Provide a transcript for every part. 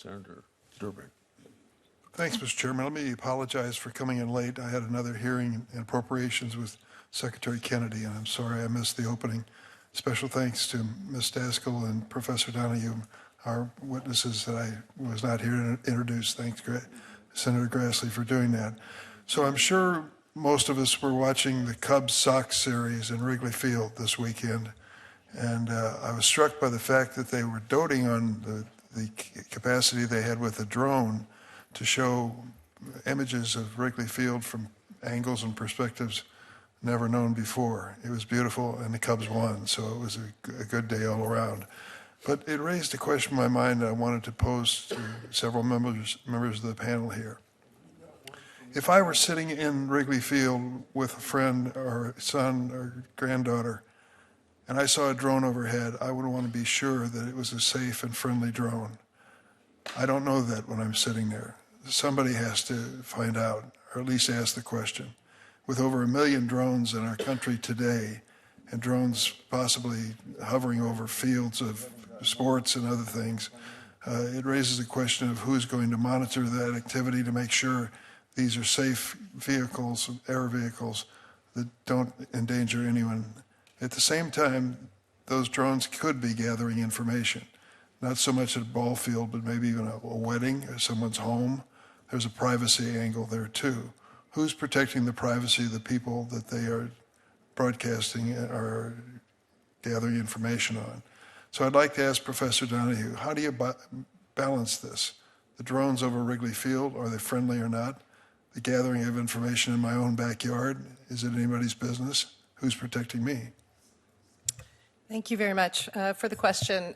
Senator Durbin. Thanks, Mr. Chairman. Let me apologize for coming in late. I had another hearing in appropriations with Secretary Kennedy, and I'm sorry I missed the opening. Special thanks to Ms. Daskell and Professor Donahue, our witnesses that I was not here to introduce. Thanks, Senator Grassley, for doing that. So I'm sure most of us were watching the Cubs-Sox series in Wrigley Field this weekend, and I was struck by the fact that they were doting on the capacity they had with a drone to show images of Wrigley Field from angles and perspectives never known before. It was beautiful, and the Cubs won, so it was a good day all around. But it raised a question in my mind I wanted to pose to several members of the panel here. If I were sitting in Wrigley Field with a friend or son or granddaughter, and I saw a drone overhead, I would want to be sure that it was a safe and friendly drone. I don't know that when I'm sitting there. Somebody has to find out, or at least ask the question. With over 1 million drones in our country today, and drones possibly hovering over fields of sports and other things, it raises the question of who's going to monitor that activity to make sure these are safe vehicles, air vehicles, that don't endanger anyone. At the same time, those drones could be gathering information. Not so much at a ball field, but maybe even a wedding or someone's home. There's a privacy angle there too. Who's protecting the privacy of the people that they are broadcasting or gathering information on? So I'd like to ask Professor Donahue, how do you balance this? The drones over Wrigley Field, are they friendly or not? The gathering of information in my own backyard, is it anybody's business? Who's protecting me? Thank you very much for the question.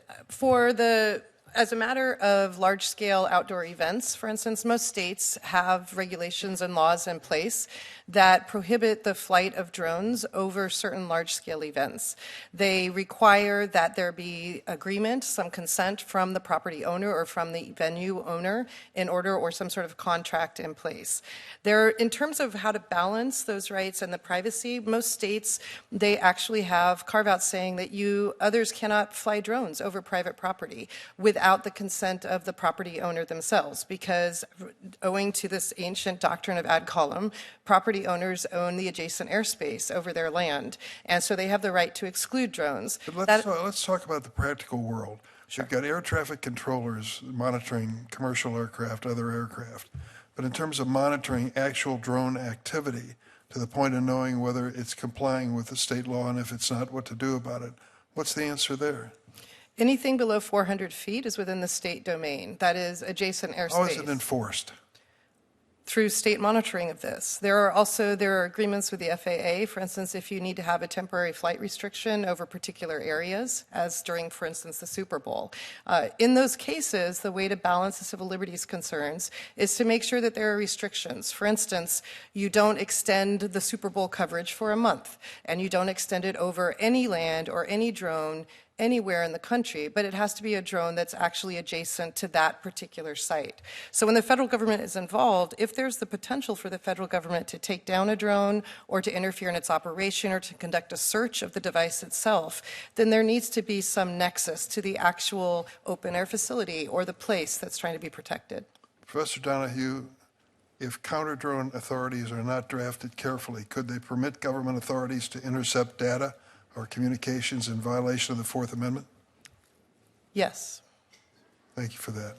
As a matter of large-scale outdoor events, for instance, most states have regulations and laws in place that prohibit the flight of drones over certain large-scale events. They require that there be agreement, some consent from the property owner or from the venue owner in order, or some sort of contract in place. In terms of how to balance those rights and the privacy, most states, they actually have carve-outs saying that others cannot fly drones over private property without the consent of the property owner themselves, because owing to this ancient doctrine of ad caelum, property owners own the adjacent airspace over their land, and so they have the right to exclude drones. But let's talk about the practical world. Sure. You've got air traffic controllers monitoring commercial aircraft, other aircraft, but in terms of monitoring actual drone activity to the point of knowing whether it's complying with the state law, and if it's not, what to do about it, what's the answer there? Anything below 400 feet is within the state domain. That is adjacent airspace. How is it enforced? Through state monitoring of this. There are agreements with the FAA, for instance, if you need to have a temporary flight restriction over particular areas, as during, for instance, the Super Bowl. In those cases, the way to balance the civil liberties concerns is to make sure that there are restrictions. For instance, you don't extend the Super Bowl coverage for a month, and you don't extend it over any land or any drone anywhere in the country, but it has to be a drone that's actually adjacent to that particular site. So when the federal government is involved, if there's the potential for the federal government to take down a drone or to interfere in its operation or to conduct a search of the device itself, then there needs to be some nexus to the actual open air facility or the place that's trying to be protected. Professor Donahue, if counter-drone authorities are not drafted carefully, could they permit government authorities to intercept data or communications in violation of the Fourth Amendment? Yes. Thank you for that.